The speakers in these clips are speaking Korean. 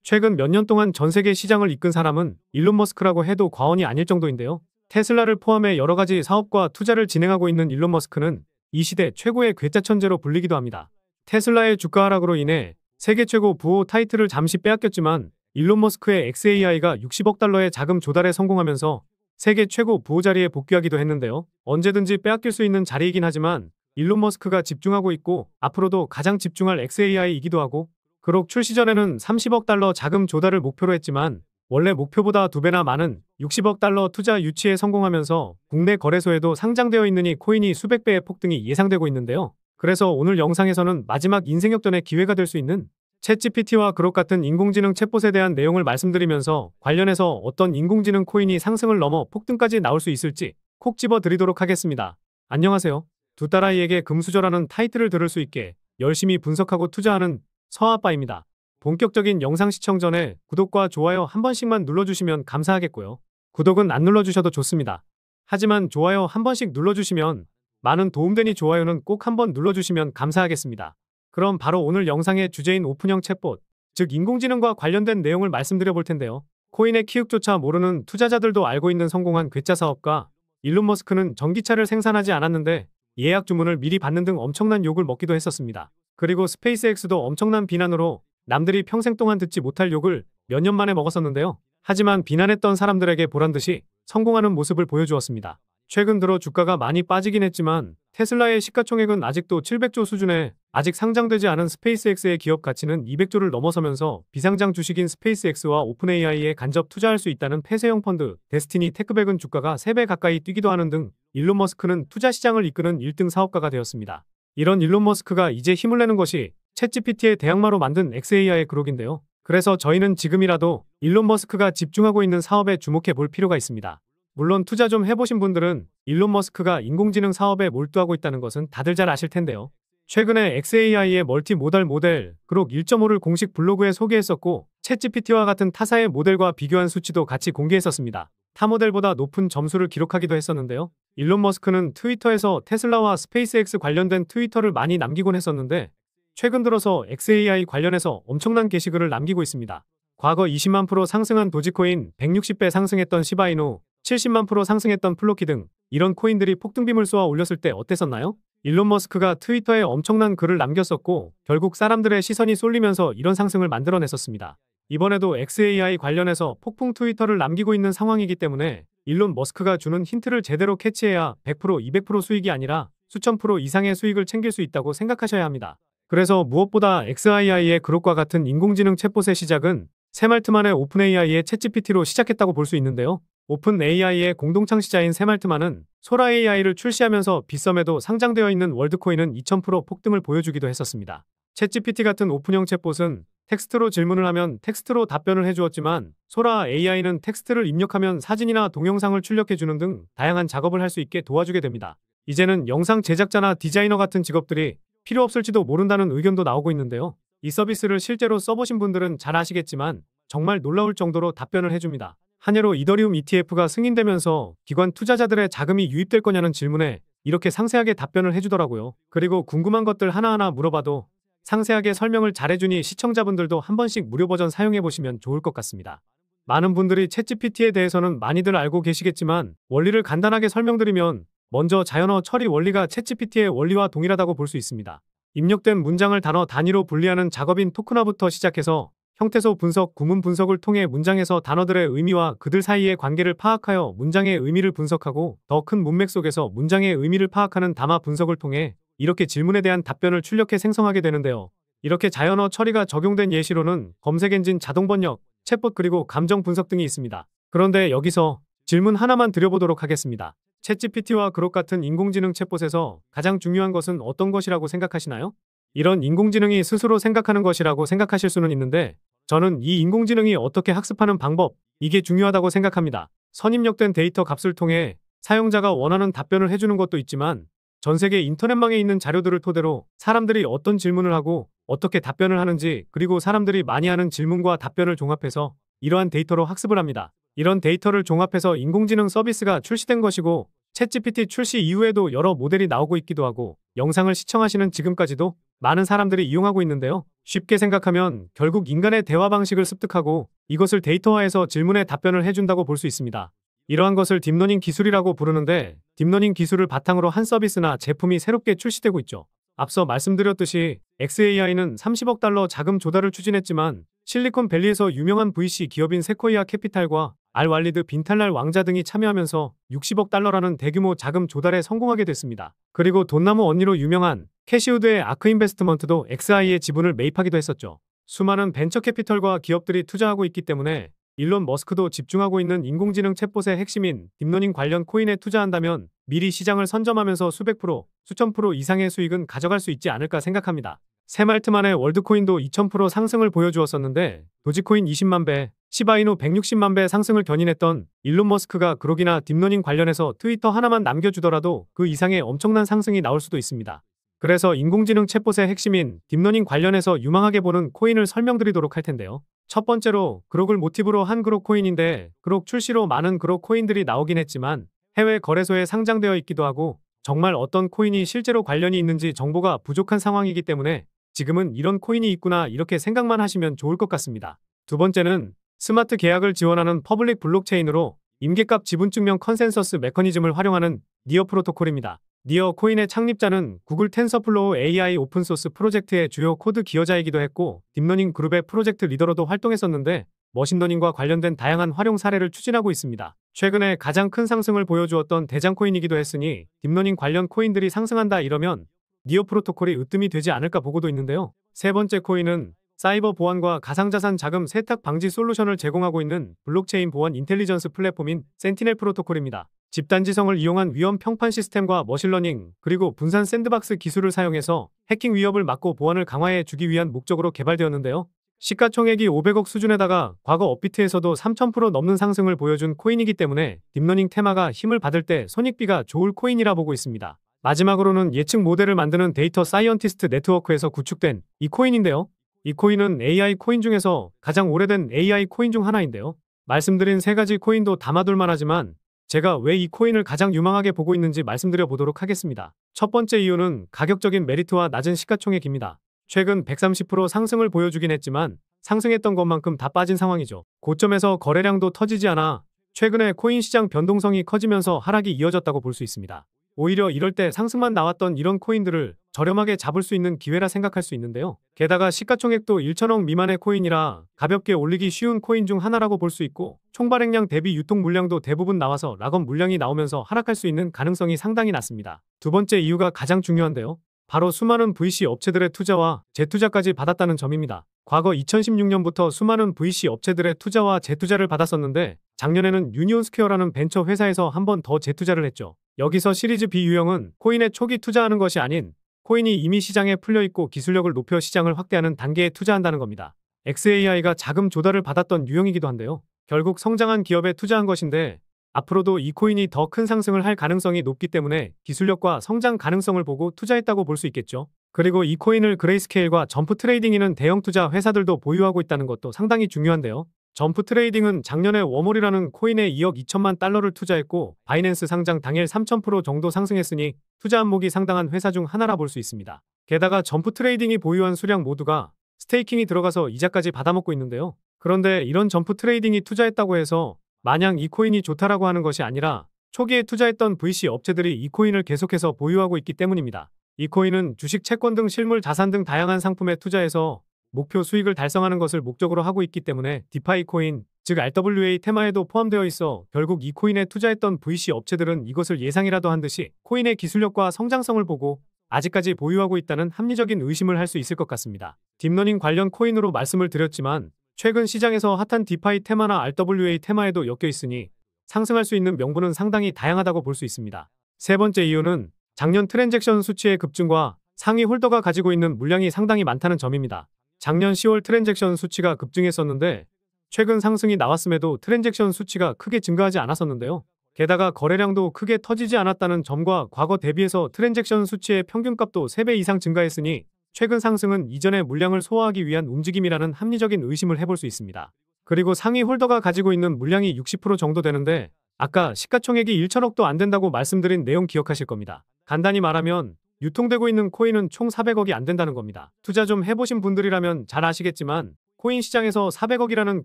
최근 몇 년 동안 전 세계 시장을 이끈 사람은 일론 머스크라고 해도 과언이 아닐 정도인데요. 테슬라를 포함해 여러 가지 사업과 투자를 진행하고 있는 일론 머스크는 이 시대 최고의 괴짜 천재로 불리기도 합니다. 테슬라의 주가 하락으로 인해 세계 최고 부호 타이틀을 잠시 빼앗겼지만 일론 머스크의 XAI가 60억 달러의 자금 조달에 성공하면서 세계 최고 부호 자리에 복귀하기도 했는데요. 언제든지 빼앗길 수 있는 자리이긴 하지만 일론 머스크가 집중하고 있고 앞으로도 가장 집중할 XAI이기도 하고, 그록 출시 전에는 30억 달러 자금 조달을 목표로 했지만 원래 목표보다 2배나 많은 60억 달러 투자 유치에 성공하면서 국내 거래소에도 상장되어 있으니 코인이 수백 배의 폭등이 예상되고 있는데요. 그래서 오늘 영상에서는 마지막 인생 역전의 기회가 될 수 있는 챗GPT와 그록 같은 인공지능 챗봇에 대한 내용을 말씀드리면서 관련해서 어떤 인공지능 코인이 상승을 넘어 폭등까지 나올 수 있을지 콕 집어 드리도록 하겠습니다. 안녕하세요. 두 딸아이에게 금수저라는 타이틀을 들을 수 있게 열심히 분석하고 투자하는 서아빠입니다. 본격적인 영상 시청 전에 구독과 좋아요 한 번씩만 눌러주시면 감사하겠고요. 구독은 안 눌러주셔도 좋습니다. 하지만 좋아요 한 번씩 눌러주시면 많은 도움되니 좋아요는 꼭 한번 눌러주시면 감사하겠습니다. 그럼 바로 오늘 영상의 주제인 오픈형 챗봇, 즉 인공지능과 관련된 내용을 말씀드려 볼 텐데요. 코인의 키읔조차 모르는 투자자들도 알고 있는 성공한 괴짜 사업가 일론 머스크는 전기차를 생산하지 않았는데 예약 주문을 미리 받는 등 엄청난 욕을 먹기도 했었습니다. 그리고 스페이스X도 엄청난 비난으로 남들이 평생 동안 듣지 못할 욕을 몇 년 만에 먹었었는데요. 하지만 비난했던 사람들에게 보란듯이 성공하는 모습을 보여주었습니다. 최근 들어 주가가 많이 빠지긴 했지만 테슬라의 시가총액은 아직도 700조 수준에 아직 상장되지 않은 스페이스X의 기업 가치는 200조를 넘어서면서 비상장 주식인 스페이스X와 오픈AI에 간접 투자할 수 있다는 폐쇄형 펀드 데스티니 테크백은 주가가 3배 가까이 뛰기도 하는 등 일론 머스크는 투자 시장을 이끄는 1등 사업가가 되었습니다. 이런 일론 머스크가 이제 힘을 내는 것이 챗GPT의 대항마로 만든 XAI의 그록인데요. 그래서 저희는 지금이라도 일론 머스크가 집중하고 있는 사업에 주목해 볼 필요가 있습니다. 물론 투자 좀 해보신 분들은 일론 머스크가 인공지능 사업에 몰두하고 있다는 것은 다들 잘 아실 텐데요. 최근에 XAI의 멀티모달 모델 그록 1.5를 공식 블로그에 소개했었고 챗GPT와 같은 타사의 모델과 비교한 수치도 같이 공개했었습니다. 타 모델보다 높은 점수를 기록하기도 했었는데요. 일론 머스크는 트위터에서 테슬라와 스페이스X 관련된 트위터를 많이 남기곤 했었는데 최근 들어서 XAI 관련해서 엄청난 게시글을 남기고 있습니다. 과거 20만 % 상승한 도지코인, 160배 상승했던 시바이누, 70만 % 상승했던 플로키 등 이런 코인들이 폭등빔을 쏘아 올렸을 때 어땠었나요? 일론 머스크가 트위터에 엄청난 글을 남겼었고 결국 사람들의 시선이 쏠리면서 이런 상승을 만들어냈었습니다. 이번에도 XAI 관련해서 폭풍 트위터를 남기고 있는 상황이기 때문에 일론 머스크가 주는 힌트를 제대로 캐치해야 100%, 200% 수익이 아니라 수천 프로 이상의 수익을 챙길 수 있다고 생각하셔야 합니다. 그래서 무엇보다 XAI의 그록과 같은 인공지능 챗봇의 시작은 새말트만의 오픈AI의 챗GPT로 시작했다고 볼 수 있는데요. 오픈AI의 공동 창시자인 새말트만은 소라AI를 출시하면서 빗썸에도 상장되어 있는 월드코인은 2000% 폭등을 보여주기도 했었습니다. 챗GPT 같은 오픈형 챗봇은 텍스트로 질문을 하면 텍스트로 답변을 해주었지만 소라AI는 텍스트를 입력하면 사진이나 동영상을 출력해주는 등 다양한 작업을 할 수 있게 도와주게 됩니다. 이제는 영상 제작자나 디자이너 같은 직업들이 필요 없을지도 모른다는 의견도 나오고 있는데요. 이 서비스를 실제로 써보신 분들은 잘 아시겠지만 정말 놀라울 정도로 답변을 해줍니다. 한 해로 이더리움 ETF가 승인되면서 기관 투자자들의 자금이 유입될 거냐는 질문에 이렇게 상세하게 답변을 해주더라고요. 그리고 궁금한 것들 하나하나 물어봐도 상세하게 설명을 잘해주니 시청자분들도 한 번씩 무료 버전 사용해보시면 좋을 것 같습니다. 많은 분들이 챗GPT에 대해서는 많이들 알고 계시겠지만 원리를 간단하게 설명드리면 먼저 자연어 처리 원리가 챗GPT의 원리와 동일하다고 볼 수 있습니다. 입력된 문장을 단어 단위로 분리하는 작업인 토크나부터 시작해서 형태소 분석, 구문 분석을 통해 문장에서 단어들의 의미와 그들 사이의 관계를 파악하여 문장의 의미를 분석하고 더 큰 문맥 속에서 문장의 의미를 파악하는 담화 분석을 통해 이렇게 질문에 대한 답변을 출력해 생성하게 되는데요. 이렇게 자연어 처리가 적용된 예시로는 검색엔진 자동번역, 챗봇 그리고 감정 분석 등이 있습니다. 그런데 여기서 질문 하나만 드려보도록 하겠습니다. 챗GPT와 그록 같은 인공지능 챗봇에서 가장 중요한 것은 어떤 것이라고 생각하시나요? 이런 인공지능이 스스로 생각하는 것이라고 생각하실 수는 있는데 저는 이 인공지능이 어떻게 학습하는 방법, 이게 중요하다고 생각합니다. 선입력된 데이터 값을 통해 사용자가 원하는 답변을 해주는 것도 있지만 전 세계 인터넷망에 있는 자료들을 토대로 사람들이 어떤 질문을 하고 어떻게 답변을 하는지 그리고 사람들이 많이 하는 질문과 답변을 종합해서 이러한 데이터로 학습을 합니다. 이런 데이터를 종합해서 인공지능 서비스가 출시된 것이고 챗GPT 출시 이후에도 여러 모델이 나오고 있기도 하고 영상을 시청하시는 지금까지도 많은 사람들이 이용하고 있는데요. 쉽게 생각하면 결국 인간의 대화 방식을 습득하고 이것을 데이터화해서 질문에 답변을 해준다고 볼 수 있습니다. 이러한 것을 딥러닝 기술이라고 부르는데 딥러닝 기술을 바탕으로 한 서비스나 제품이 새롭게 출시되고 있죠. 앞서 말씀드렸듯이 xAI는 30억 달러 자금 조달을 추진했지만 실리콘밸리에서 유명한 VC 기업인 세코이아 캐피탈과 알왈리드 빈탈랄 왕자 등이 참여하면서 60억 달러라는 대규모 자금 조달에 성공하게 됐습니다. 그리고 돈나무 언니로 유명한 캐시우드의 아크 인베스트먼트도 xAI의 지분을 매입하기도 했었죠. 수많은 벤처 캐피털과 기업들이 투자하고 있기 때문에 일론 머스크도 집중하고 있는 인공지능 챗봇의 핵심인 딥러닝 관련 코인에 투자한다면 미리 시장을 선점하면서 수백 프로, 수천 프로 이상의 수익은 가져갈 수 있지 않을까 생각합니다. 새말트 만에 월드코인도 2000% 상승을 보여주었었는데 도지코인 20만 배, 시바이누 160만 배 상승을 견인했던 일론 머스크가 그록이나 딥러닝 관련해서 트위터 하나만 남겨주더라도 그 이상의 엄청난 상승이 나올 수도 있습니다. 그래서 인공지능 챗봇의 핵심인 딥러닝 관련해서 유망하게 보는 코인을 설명드리도록 할 텐데요. 첫 번째로 그록을 모티브로 한 그록 코인인데 그록 출시로 많은 그록 코인들이 나오긴 했지만 해외 거래소에 상장되어 있기도 하고 정말 어떤 코인이 실제로 관련이 있는지 정보가 부족한 상황이기 때문에 지금은 이런 코인이 있구나 이렇게 생각만 하시면 좋을 것 같습니다. 두 번째는 스마트 계약을 지원하는 퍼블릭 블록체인으로 임계값 지분증명 컨센서스 메커니즘을 활용하는 니어 프로토콜입니다. 니어 코인의 창립자는 구글 텐서플로우 AI 오픈소스 프로젝트의 주요 코드 기여자이기도 했고 딥러닝 그룹의 프로젝트 리더로도 활동했었는데 머신러닝과 관련된 다양한 활용 사례를 추진하고 있습니다. 최근에 가장 큰 상승을 보여주었던 대장 코인이기도 했으니 딥러닝 관련 코인들이 상승한다 이러면 니어 프로토콜이 으뜸이 되지 않을까 보고도 있는데요. 세 번째 코인은 사이버 보안과 가상자산 자금 세탁 방지 솔루션을 제공하고 있는 블록체인 보안 인텔리전스 플랫폼인 센티넬 프로토콜입니다. 집단지성을 이용한 위험 평판 시스템과 머신러닝 그리고 분산 샌드박스 기술을 사용해서 해킹 위협을 막고 보안을 강화해 주기 위한 목적으로 개발되었는데요. 시가총액이 500억 수준에다가 과거 업비트에서도 3000% 넘는 상승을 보여준 코인이기 때문에 딥러닝 테마가 힘을 받을 때 손익비가 좋을 코인이라 보고 있습니다. 마지막으로는 예측 모델을 만드는 데이터 사이언티스트 네트워크에서 구축된 이 코인인데요. 이 코인은 AI 코인 중에서 가장 오래된 AI 코인 중 하나인데요. 말씀드린 세 가지 코인도 담아둘 만하지만 제가 왜 이 코인을 가장 유망하게 보고 있는지 말씀드려 보도록 하겠습니다. 첫 번째 이유는 가격적인 메리트와 낮은 시가총액입니다. 최근 130% 상승을 보여주긴 했지만 상승했던 것만큼 다 빠진 상황이죠. 고점에서 거래량도 터지지 않아 최근에 코인 시장 변동성이 커지면서 하락이 이어졌다고 볼 수 있습니다. 오히려 이럴 때 상승만 나왔던 이런 코인들을 저렴하게 잡을 수 있는 기회라 생각할 수 있는데요. 게다가 시가총액도 1천억 미만의 코인이라 가볍게 올리기 쉬운 코인 중 하나라고 볼 수 있고 총 발행량 대비 유통 물량도 대부분 나와서 락업 물량이 나오면서 하락할 수 있는 가능성이 상당히 낮습니다. 두 번째 이유가 가장 중요한데요. 바로 수많은 VC 업체들의 투자와 재투자까지 받았다는 점입니다. 과거 2016년부터 수많은 VC 업체들의 투자와 재투자를 받았었는데 작년에는 유니온스퀘어라는 벤처 회사에서 한 번 더 재투자를 했죠. 여기서 시리즈 B 유형은 코인에 초기 투자하는 것이 아닌 코인이 이미 시장에 풀려있고 기술력을 높여 시장을 확대하는 단계에 투자한다는 겁니다. xAI가 자금 조달을 받았던 유형이기도 한데요. 결국 성장한 기업에 투자한 것인데 앞으로도 이 코인이 더 큰 상승을 할 가능성이 높기 때문에 기술력과 성장 가능성을 보고 투자했다고 볼 수 있겠죠. 그리고 이 코인을 그레이스케일과 점프 트레이딩이는 대형 투자 회사들도 보유하고 있다는 것도 상당히 중요한데요. 점프 트레이딩은 작년에 워몰이라는 코인에 2억 2천만 달러를 투자했고 바이낸스 상장 당일 3000% 정도 상승했으니 투자 안목이 상당한 회사 중 하나라 볼 수 있습니다. 게다가 점프 트레이딩이 보유한 수량 모두가 스테이킹이 들어가서 이자까지 받아먹고 있는데요. 그런데 이런 점프 트레이딩이 투자했다고 해서 마냥 이 코인이 좋다라고 하는 것이 아니라 초기에 투자했던 VC 업체들이 이 코인을 계속해서 보유하고 있기 때문입니다. 이 코인은 주식, 채권 등 실물 자산 등 다양한 상품에 투자해서 목표 수익을 달성하는 것을 목적으로 하고 있기 때문에 디파이 코인, 즉 RWA 테마에도 포함되어 있어 결국 이 코인에 투자했던 VC 업체들은 이것을 예상이라도 한 듯이 코인의 기술력과 성장성을 보고 아직까지 보유하고 있다는 합리적인 의심을 할 수 있을 것 같습니다. 딥러닝 관련 코인으로 말씀을 드렸지만 최근 시장에서 핫한 디파이 테마나 RWA 테마에도 엮여 있으니 상승할 수 있는 명분은 상당히 다양하다고 볼 수 있습니다. 세 번째 이유는 작년 트랜잭션 수치의 급증과 상위 홀더가 가지고 있는 물량이 상당히 많다는 점입니다. 작년 10월 트랜잭션 수치가 급증했었는데 최근 상승이 나왔음에도 트랜잭션 수치가 크게 증가하지 않았었는데요. 게다가 거래량도 크게 터지지 않았다는 점과 과거 대비해서 트랜잭션 수치의 평균값도 3배 이상 증가했으니 최근 상승은 이전의 물량을 소화하기 위한 움직임이라는 합리적인 의심을 해볼 수 있습니다. 그리고 상위 홀더가 가지고 있는 물량이 60% 정도 되는데 아까 시가총액이 1천억도 안 된다고 말씀드린 내용 기억하실 겁니다. 간단히 말하면 유통되고 있는 코인은 총 400억이 안 된다는 겁니다. 투자 좀 해보신 분들이라면 잘 아시겠지만 코인 시장에서 400억이라는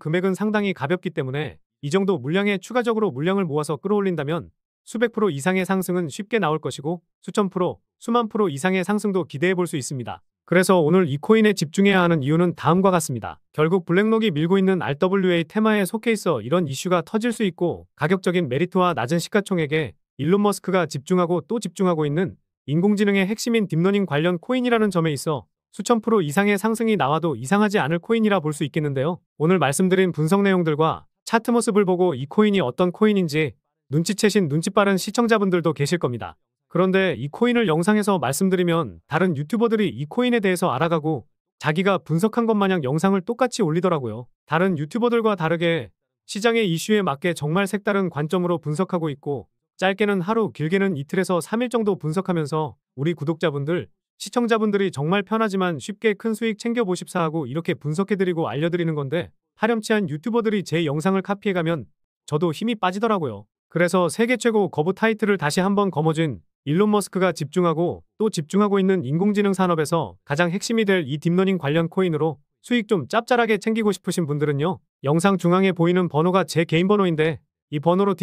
금액은 상당히 가볍기 때문에 이 정도 물량에 추가적으로 물량을 모아서 끌어올린다면 수백 프로 이상의 상승은 쉽게 나올 것이고 수천 프로, 수만 프로 이상의 상승도 기대해 볼 수 있습니다. 그래서 오늘 이 코인에 집중해야 하는 이유는 다음과 같습니다. 결국 블랙록이 밀고 있는 RWA 테마에 속해 있어 이런 이슈가 터질 수 있고 가격적인 메리트와 낮은 시가총액에 일론 머스크가 집중하고 또 집중하고 있는 인공지능의 핵심인 딥러닝 관련 코인이라는 점에 있어 수천 프로 이상의 상승이 나와도 이상하지 않을 코인이라 볼 수 있겠는데요. 오늘 말씀드린 분석 내용들과 차트 모습을 보고 이 코인이 어떤 코인인지 눈치채신 눈치 빠른 시청자분들도 계실 겁니다. 그런데 이 코인을 영상에서 말씀드리면 다른 유튜버들이 이 코인에 대해서 알아가고 자기가 분석한 것 마냥 영상을 똑같이 올리더라고요. 다른 유튜버들과 다르게 시장의 이슈에 맞게 정말 색다른 관점으로 분석하고 있고 짧게는 하루, 길게는 이틀에서 3일 정도 분석하면서 우리 구독자분들, 시청자분들이 정말 편하지만 쉽게 큰 수익 챙겨보십사 하고 이렇게 분석해드리고 알려드리는 건데 파렴치한 유튜버들이 제 영상을 카피해가면 저도 힘이 빠지더라고요. 그래서 세계 최고 거부 타이틀을 다시 한번 거머쥔 일론 머스크가 집중하고 또 집중하고 있는 인공지능 산업에서 가장 핵심이 될 이 딥러닝 관련 코인으로 수익 좀 짭짤하게 챙기고 싶으신 분들은요. 영상 중앙에 보이는 번호가 제 개인 번호인데 이 번호로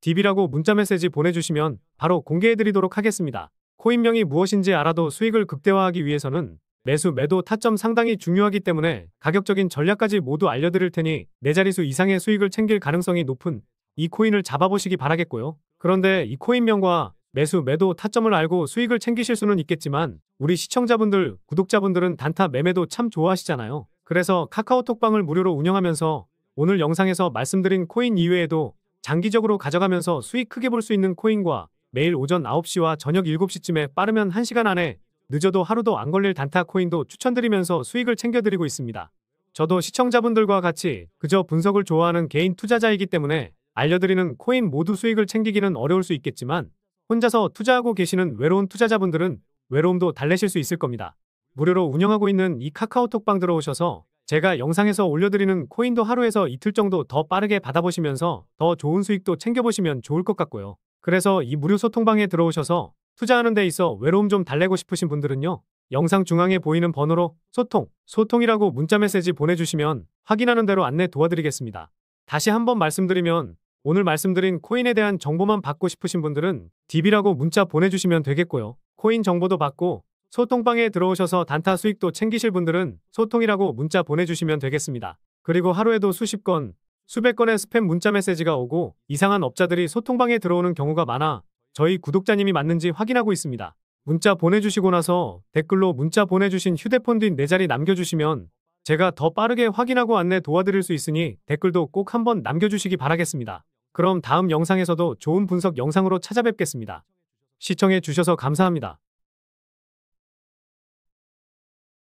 딥이라고 문자 메시지 보내주시면 바로 공개해드리도록 하겠습니다. 코인명이 무엇인지 알아도 수익을 극대화하기 위해서는 매수, 매도, 타점 상당히 중요하기 때문에 가격적인 전략까지 모두 알려드릴 테니 4자릿수 이상의 수익을 챙길 가능성이 높은 이 코인을 잡아보시기 바라겠고요. 그런데 이 코인명과 매수, 매도, 타점을 알고 수익을 챙기실 수는 있겠지만 우리 시청자분들, 구독자분들은 단타 매매도 참 좋아하시잖아요. 그래서 카카오톡방을 무료로 운영하면서 오늘 영상에서 말씀드린 코인 이외에도 장기적으로 가져가면서 수익 크게 볼 수 있는 코인과 매일 오전 9시와 저녁 7시쯤에 빠르면 1시간 안에 늦어도 하루도 안 걸릴 단타 코인도 추천드리면서 수익을 챙겨드리고 있습니다. 저도 시청자분들과 같이 그저 분석을 좋아하는 개인 투자자이기 때문에 알려드리는 코인 모두 수익을 챙기기는 어려울 수 있겠지만 혼자서 투자하고 계시는 외로운 투자자분들은 외로움도 달래실 수 있을 겁니다. 무료로 운영하고 있는 이 카카오톡방 들어오셔서 제가 영상에서 올려드리는 코인도 하루에서 이틀 정도 더 빠르게 받아보시면서 더 좋은 수익도 챙겨보시면 좋을 것 같고요. 그래서 이 무료 소통방에 들어오셔서 투자하는 데 있어 외로움 좀 달래고 싶으신 분들은요. 영상 중앙에 보이는 번호로 소통이라고 문자 메시지 보내주시면 확인하는 대로 안내 도와드리겠습니다. 다시 한번 말씀드리면 오늘 말씀드린 코인에 대한 정보만 받고 싶으신 분들은 딥이라고 문자 보내주시면 되겠고요. 코인 정보도 받고 소통방에 들어오셔서 단타 수익도 챙기실 분들은 소통이라고 문자 보내주시면 되겠습니다. 그리고 하루에도 수십 건, 수백 건의 스팸 문자 메시지가 오고 이상한 업자들이 소통방에 들어오는 경우가 많아 저희 구독자님이 맞는지 확인하고 있습니다. 문자 보내주시고 나서 댓글로 문자 보내주신 휴대폰 뒷 4자리 남겨주시면 제가 더 빠르게 확인하고 안내 도와드릴 수 있으니 댓글도 꼭 한번 남겨주시기 바라겠습니다. 그럼 다음 영상에서도 좋은 분석 영상으로 찾아뵙겠습니다. 시청해 주셔서 감사합니다.